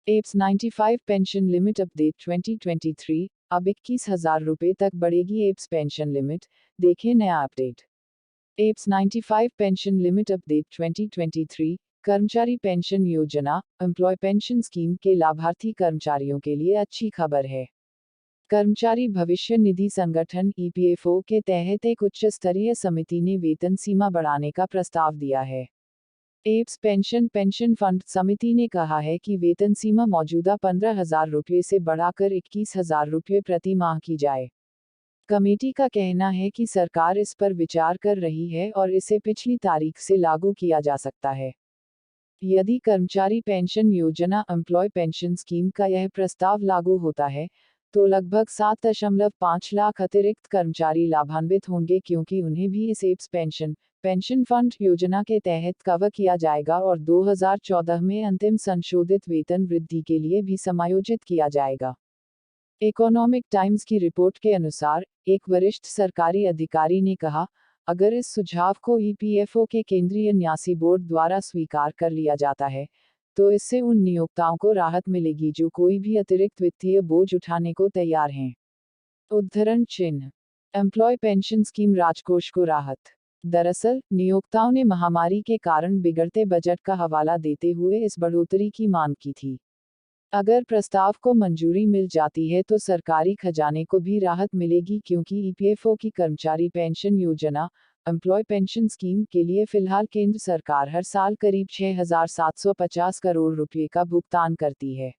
Apps 95 pension limit update 2023, अब 21,000 रुपये तक बढ़ेगी एप्स पेंशन लिमिट, देखें नया update. Apps 95 pension limit update 2023, कर्मचारी पेंशन योजना एम्प्लॉय पेंशन स्कीम के लाभार्थी कर्मचारियों के लिए अच्छी खबर है। कर्मचारी भविष्य निधि संगठन (ईपीएफओ) के तहत एक उच्च स्तरीय समिति ने वेतन सीमा बढ़ाने का प्रस्ताव दिया है। एप्स पेंशन फंड समिति ने कहा है कि वेतन सीमा मौजूदा 15,000 रुपये से बढ़ाकर 21,000 रुपये प्रति माह की जाए। कमेटी का कहना है कि सरकार इस पर विचार कर रही है और इसे पिछली तारीख से लागू किया जा सकता है। यदि कर्मचारी पेंशन योजना एम्प्लॉय पेंशन स्कीम का यह प्रस्ताव लागू होता है, तो लगभग 7.5 लाख अतिरिक्त कर्मचारी लाभान्वित होंगे क्योंकि उन्हें भी इस एप्स पेंशन फंड योजना के तहत कवर किया जाएगा और 2014 में अंतिम संशोधित वेतन वृद्धि के लिए भी समायोजित किया जाएगा। इकोनॉमिक टाइम्स की रिपोर्ट के अनुसार, एक वरिष्ठ सरकारी अधिकारी ने कहा, अगर इस सुझाव को ईपीएफओ के केंद्रीय न्यासी बोर्ड द्वारा स्वीकार कर लिया जाता है, तो इससे उन नियोक्ताओं को राहत मिलेगी जो कोई भी अतिरिक्त वित्तीय बोझ उठाने को तैयार हैं। उद्धरण चिन्ह एम्प्लॉय पेंशन स्कीम राजकोष को राहत। दरअसल, नियोक्ताओं ने महामारी के कारण बिगड़ते बजट का हवाला देते हुए इस बढ़ोतरी की मांग की थी। अगर प्रस्ताव को मंजूरी मिल जाती है तो सरकारी खजाने को भी राहत मिलेगी क्योंकि ईपीएफओ की कर्मचारी पेंशन योजना एम्प्लॉय पेंशन स्कीम के लिए फिलहाल केंद्र सरकार हर साल करीब 6,750 करोड़ रुपये का भुगतान करती है।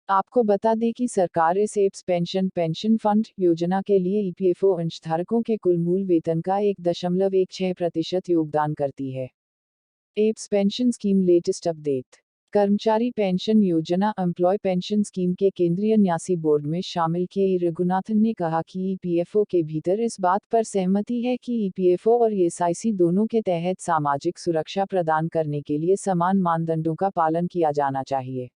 आपको बता दें कि सरकार इस एप्स पेंशन फंड योजना के लिए ईपीएफओ अंशधारकों के कुल मूल वेतन का 1.16% योगदान करती है। Apps pension scheme latest update. कर्मचारी पेंशन योजना एम्प्लॉय पेंशन स्कीम के केंद्रीय न्यासी बोर्ड में शामिल के रघुनाथन ने कहा कि ईपीएफओ के भीतर इस बात पर सहमति है कि ईपीएफओ और ईएसआईसी दोनों के तहत सामाजिक सुरक्षा प्रदान करने के लिए समान मानदंडों का पालन किया जाना चाहिए।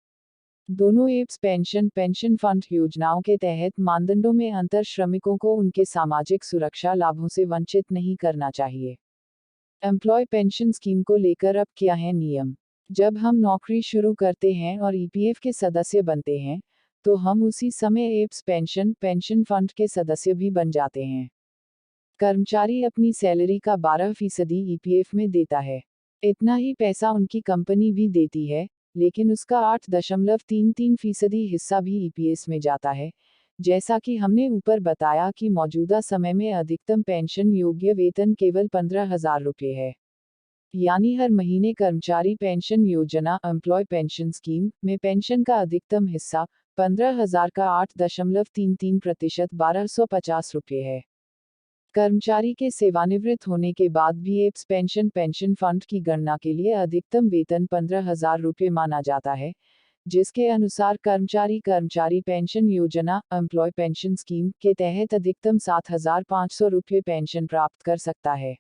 दोनों एप्स पेंशन फंड योजनाओं के तहत मानदंडों में अंतर श्रमिकों को उनके सामाजिक सुरक्षा लाभों से वंचित नहीं करना चाहिए। एम्प्लॉय पेंशन स्कीम को लेकर अब क्या है नियम? जब हम नौकरी शुरू करते हैं और ईपीएफ के सदस्य बनते हैं, तो हम उसी समय एप्स पेंशन फंड के सदस्य भी बन जाते हैं। कर्मचारी अपनी सैलरी का 12% ईपीएफ में देता है। इतना ही पैसा उनकी कंपनी भी देती है, लेकिन उसका 8.33% हिस्सा भी ईपीएस में जाता है। जैसा कि हमने ऊपर बताया कि मौजूदा समय में अधिकतम पेंशन योग्य वेतन केवल 15,000 रुपये है। यानी हर महीने कर्मचारी पेंशन योजना एम्प्लॉय पेंशन स्कीम में पेंशन का अधिकतम हिस्सा 15,000 का 8.33% 1,250 रुपये है। कर्मचारी के सेवानिवृत्त होने के बाद भी एप्स पेंशन फंड की गणना के लिए अधिकतम वेतन 15,000 रुपये माना जाता है, जिसके अनुसार कर्मचारी पेंशन योजना एम्प्लॉय पेंशन स्कीम के तहत अधिकतम 7,500 रुपये पेंशन प्राप्त कर सकता है।